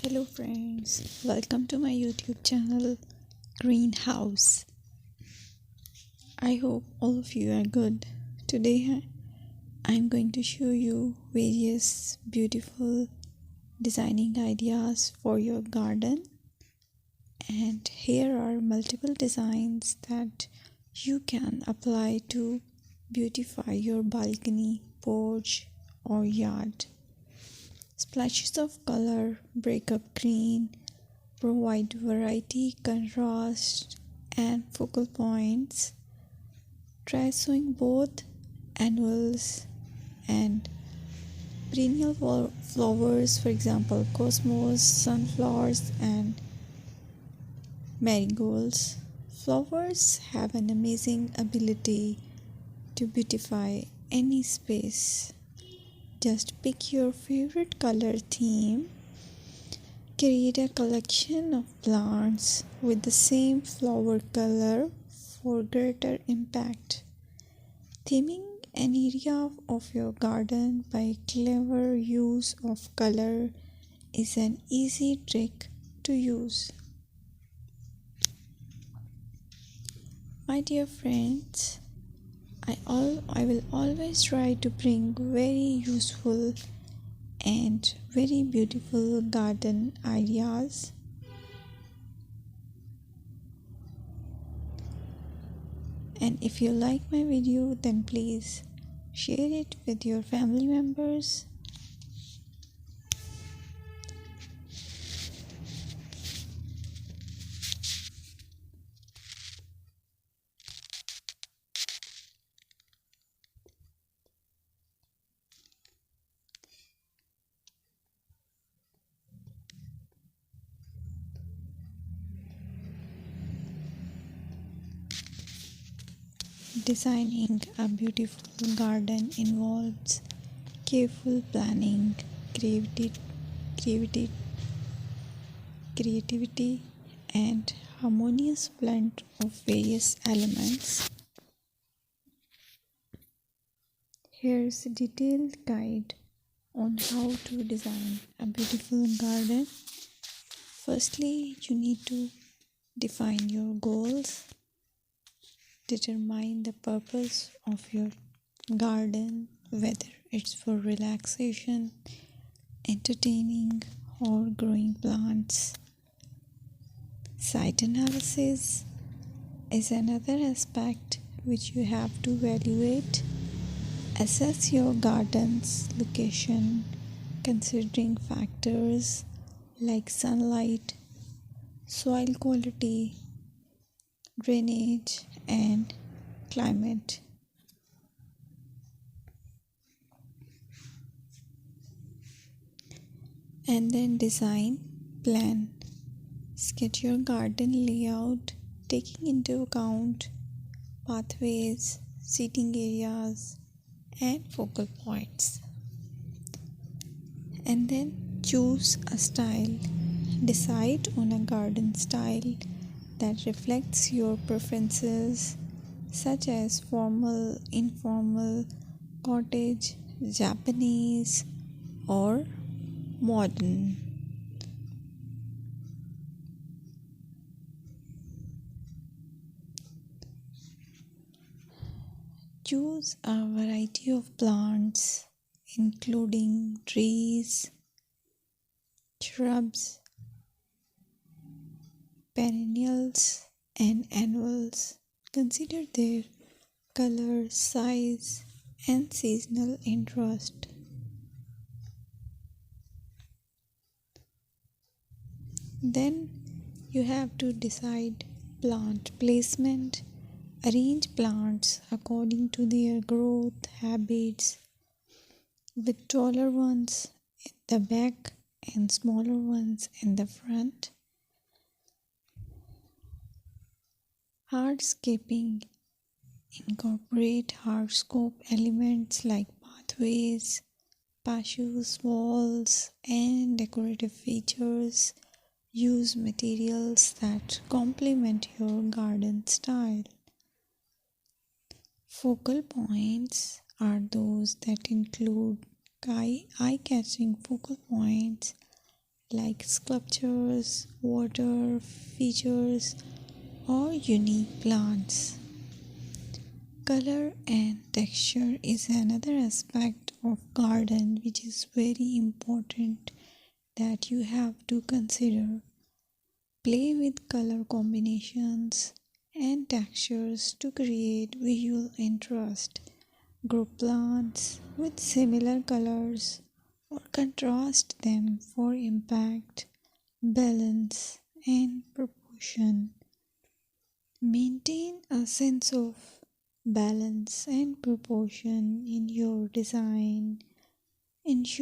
Hello friends, welcome to my YouTube channel Greenhouse. I hope all of you are good. Today I'm going to show you various beautiful designing ideas for your garden, and here are multiple designs that you can apply to beautify your balcony, porch or yard. Splashes of color break up green, provide variety, contrast, and focal points. Try sowing both annuals and perennial flowers, for example, cosmos, sunflowers, and marigolds. Flowers have an amazing ability to beautify any space. Just pick your favorite color theme. Create a collection of plants with the same flower color for greater impact. Theming an area of your garden by clever use of color is an easy trick to use. My dear friends, I will always try to bring very useful and very beautiful garden ideas. And if you like my video, then please share it with your family members. Designing a beautiful garden involves careful planning, creativity, creativity, and harmonious blend of various elements. Here's a detailed guide on how to design a beautiful garden. Firstly, you need to define your goals. Determine the purpose of your garden, whether it's for relaxation, entertaining, or growing plants. Site analysis is another aspect which you have to evaluate. Assess your garden's location, considering factors like sunlight, soil quality, drainage, and climate. And then design, plan. Sketch your garden layout, taking into account pathways, seating areas, and focal points. And then choose a style. Decide on a garden style that reflects your preferences, such as formal, informal, cottage, Japanese, or modern. Choose a variety of plants, including trees, shrubs, perennials, and annuals. Consider their color, size, and seasonal interest. Then you have to decide plant placement. Arrange plants according to their growth habits, with taller ones in the back and smaller ones in the front. Hardscaping. Incorporate hardscape elements like pathways, patios, walls, and decorative features. Use materials that complement your garden style. Focal points are those that include eye-catching focal points like sculptures, water features, or unique plants. Color and texture is another aspect of garden which is very important that you have to consider. Play with color combinations and textures to create visual interest. Group plants with similar colors or contrast them for impact, balance, and proportion. Maintain a sense of balance and proportion in your design. Ensure